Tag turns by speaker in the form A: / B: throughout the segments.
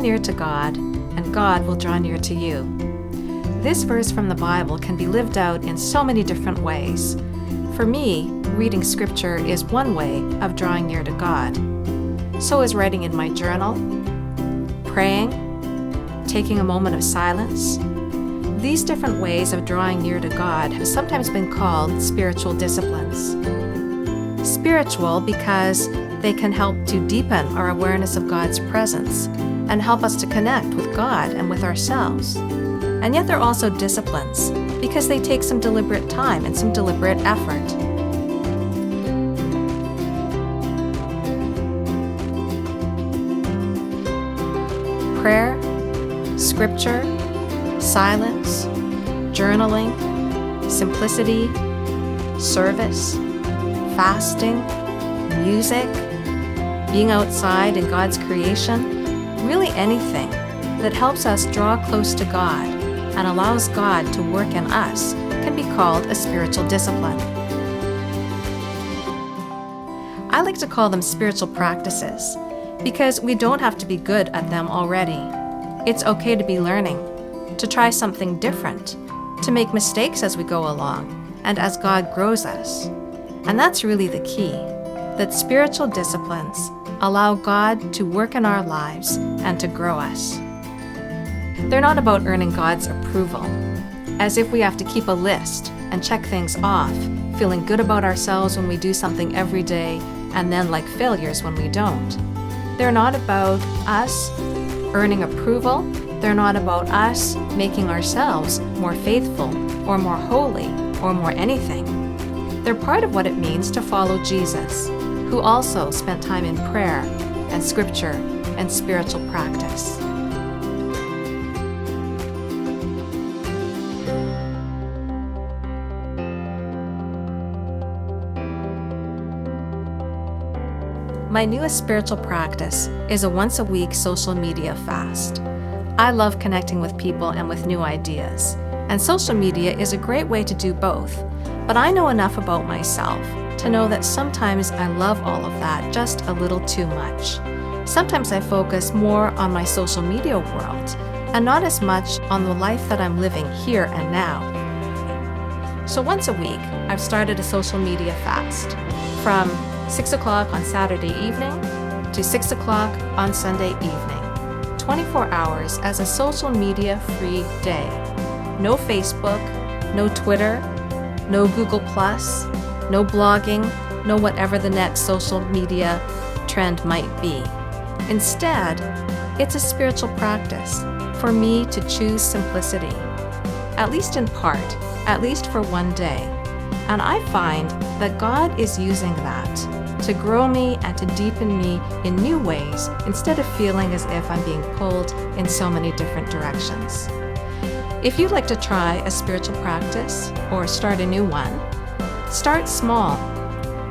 A: near to God, and God will draw near to you. This verse from the Bible can be lived out in so many different ways. For me, reading scripture is one way of drawing near to God. So is writing in my journal, praying, taking a moment of silence. These different ways of drawing near to God have sometimes been called spiritual disciplines. Spiritual because they can help to deepen our awareness of God's presence and help us to connect with God and with ourselves. And yet they're also disciplines because they take some deliberate time and some deliberate effort. Prayer, scripture, silence, journaling, simplicity, service, fasting, music, being outside in God's creation, really anything that helps us draw close to God and allows God to work in us can be called a spiritual discipline. I like to call them spiritual practices because we don't have to be good at them already. It's okay to be learning, to try something different, to make mistakes as we go along and as God grows us. And that's really the key, that spiritual disciplines allow God to work in our lives and to grow us. They're not about earning God's approval, as if we have to keep a list and check things off, feeling good about ourselves when we do something every day and then like failures when we don't. They're not about us earning approval. They're not about us making ourselves more faithful or more holy or more anything. They're part of what it means to follow Jesus, who also spent time in prayer and scripture and spiritual practice. My newest spiritual practice is a once-a-week social media fast. I love connecting with people and with new ideas, and social media is a great way to do both. But I know enough about myself to know that sometimes I love all of that just a little too much. Sometimes I focus more on my social media world and not as much on the life that I'm living here and now. So once a week, I've started a social media fast from 6 o'clock on Saturday evening to 6 o'clock on Sunday evening. 24 hours as a social media free day. No Facebook, no Twitter, no Google+, no blogging, no whatever the next social media trend might be. Instead, it's a spiritual practice for me to choose simplicity, at least in part, at least for one day. And I find that God is using that to grow me and to deepen me in new ways instead of feeling as if I'm being pulled in so many different directions. If you'd like to try a spiritual practice or start a new one, start small.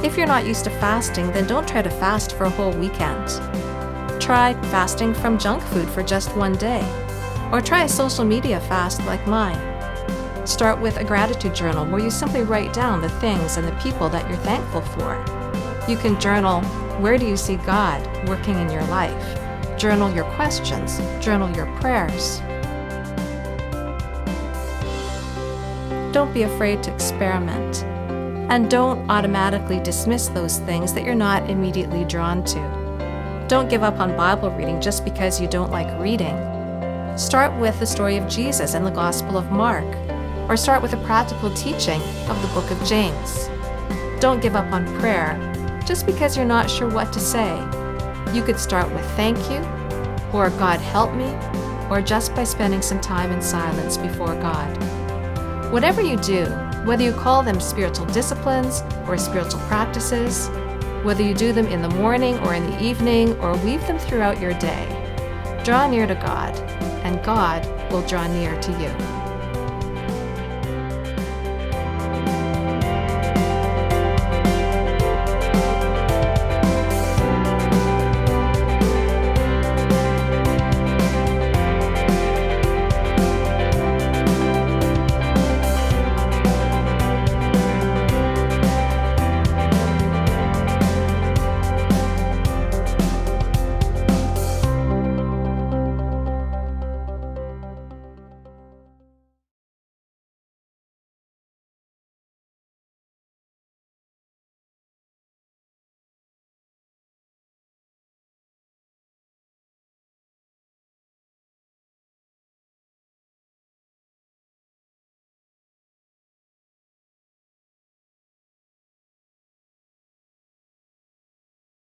A: If you're not used to fasting, then don't try to fast for a whole weekend. Try fasting from junk food for just one day, or try a social media fast like mine. Start with a gratitude journal where you simply write down the things and the people that you're thankful for. You can journal, where do you see God working in your life? Journal your questions, journal your prayers. Don't be afraid to experiment, and don't automatically dismiss those things that you're not immediately drawn to. Don't give up on Bible reading just because you don't like reading. Start with the story of Jesus in the Gospel of Mark, or start with a practical teaching of the book of James. Don't give up on prayer just because you're not sure what to say. You could start with thank you, or God help me, or just by spending some time in silence before God. Whatever you do, whether you call them spiritual disciplines or spiritual practices, whether you do them in the morning or in the evening or weave them throughout your day, draw near to God, and God will draw near to you.